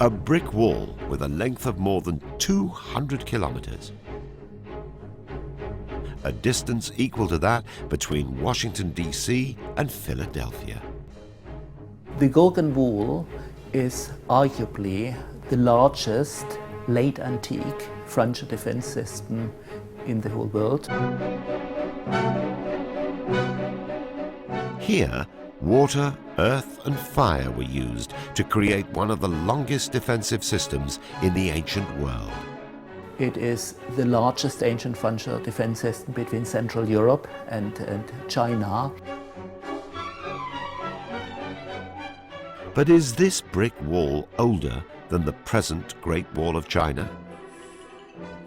A brick wall with a length of more than 200 kilometers. A distance equal to that between Washington, D.C. and Philadelphia. The Gorgan Wall is arguably the largest late antique frontier defense system in the whole world. Here, water, earth and fire were used to create one of the longest defensive systems in the ancient world. It is the largest ancient frontier defense system between Central Europe and China. But is this brick wall older than the present Great Wall of China?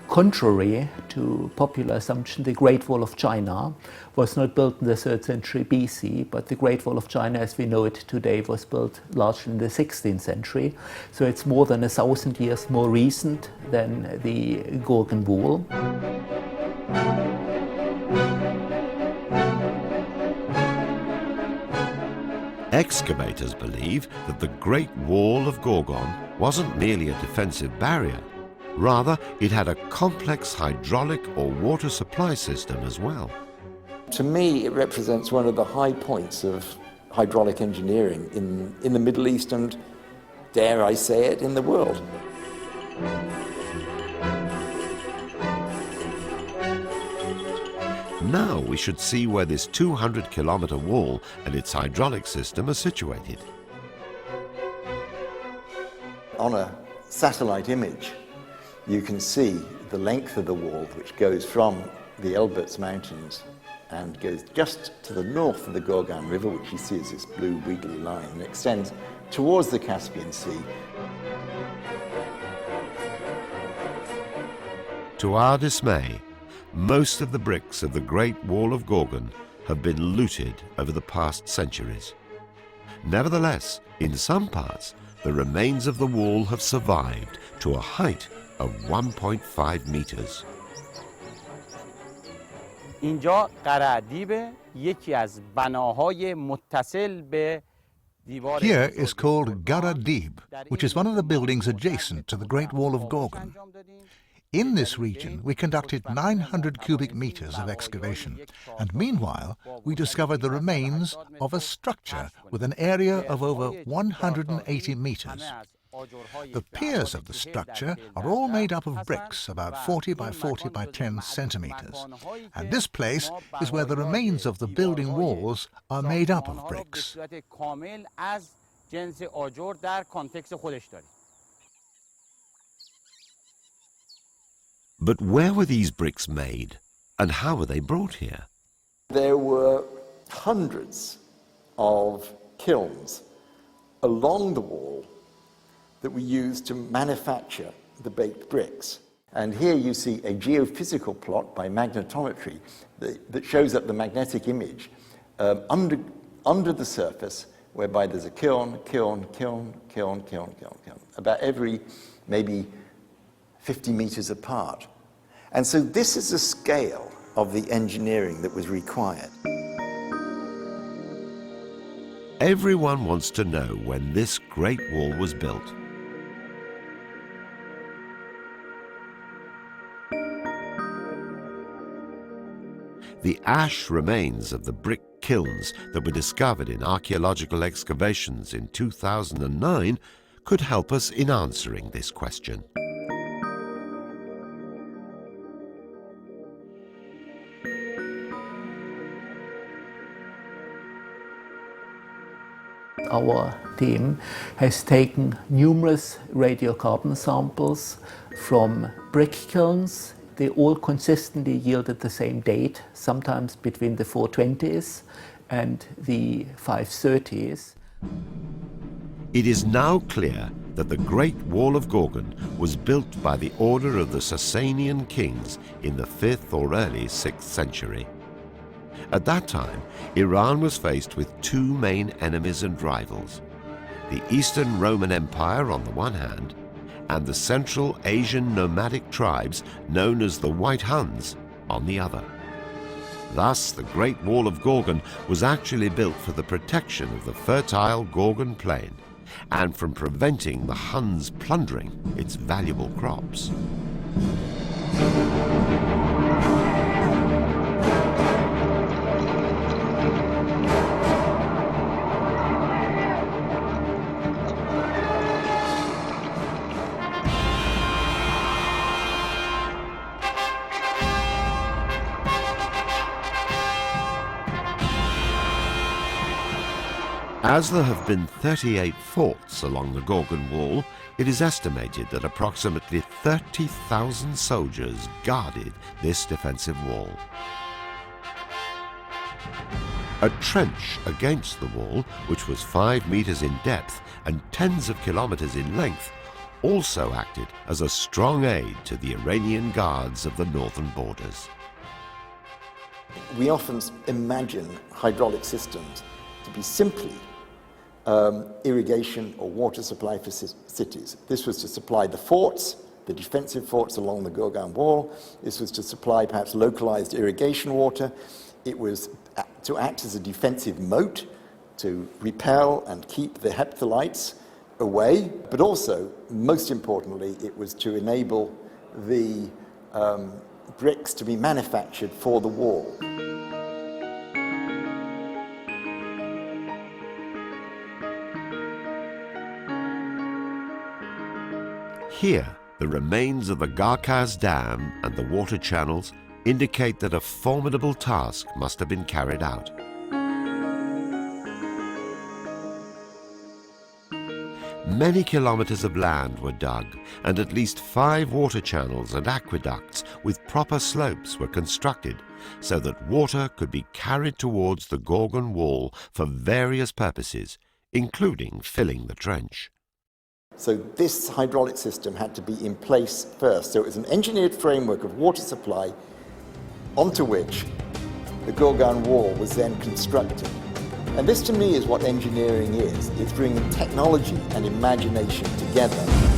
Contrary to popular assumption, the Great Wall of China was not built in the 3rd century BC, but the Great Wall of China as we know it today was built largely in the 16th century. So it's more than 1,000 years more recent than the Gorgan Wall. Excavators believe that the Great Wall of Gorgan wasn't merely a defensive barrier. Rather, it had a complex hydraulic or water supply system as well. To me, it represents one of the high points of hydraulic engineering in the Middle East and, dare I say it, in the world. Now we should see where this 200-kilometer wall and its hydraulic system are situated. On a satellite image, you can see the length of the wall, which goes from the Elburz Mountains and goes just to the north of the Gorgan River, which you see as this blue wiggly line, and extends towards the Caspian Sea. To our dismay, most of the bricks of the Great Wall of Gorgan have been looted over the past centuries. Nevertheless, in some parts, the remains of the wall have survived to a height of 1.5 meters. اینجا قرعه‌دیب یکی از بناهای متصل به دیوار. Here is called Gara Dib, which is one of the buildings adjacent to the Great Wall of Gorgan. In this region, we conducted 900 cubic meters of excavation, and meanwhile, we discovered the remains of a structure with an area of over 180 meters. The piers of the structure are all made up of bricks about 40 by 40 by 10 centimeters, and this place is where the remains of the building walls are made up of bricks. But where were these bricks made, and how were they brought here? There were hundreds of kilns along the wall that were used to manufacture the baked bricks. And here you see a geophysical plot by magnetometry that shows up the magnetic image under the surface, whereby there's a kiln, about every maybe 50 meters apart. And so this is the scale of the engineering that was required. Everyone wants to know when this Great Wall was built. The ash remains of the brick kilns that were discovered in archaeological excavations in 2009 could help us in answering this question. Our team has taken numerous radiocarbon samples from brick kilns. They all consistently yielded the same date, sometimes between the 420s and the 530s. It is now clear that the Great Wall of Gorgan was built by the order of the Sasanian kings in the 5th or early 6th century. At that time, Iran was faced with two main enemies and rivals: the Eastern Roman Empire on the one hand, and the Central Asian nomadic tribes known as the White Huns on the other. Thus, the Great Wall of Gorgan was actually built for the protection of the fertile Gorgan plain and from preventing the Huns plundering its valuable crops. As there have been 38 forts along the Gorgan Wall, it is estimated that approximately 30,000 soldiers guarded this defensive wall. A trench against the wall, which was 5 meters in depth and tens of kilometers in length, also acted as a strong aid to the Iranian guards of the northern borders. We often imagine hydraulic systems to be simply irrigation or water supply for cities. This was to supply the forts, the defensive forts along the Gorgan Wall. This was to supply perhaps localized irrigation water. It was to act as a defensive moat to repel and keep the hephthalites away, but also, most importantly, it was to enable the bricks to be manufactured for the wall. Here, the remains of the Garkaz Dam and the water channels indicate that a formidable task must have been carried out. Many kilometers of land were dug, and at least 5 water channels and aqueducts with proper slopes were constructed, so that water could be carried towards the Gorgan Wall for various purposes, including filling the trench. So this hydraulic system had to be in place first. So it was an engineered framework of water supply onto which the Gorgan Wall was then constructed. And this to me is what engineering is. It's bringing technology and imagination together.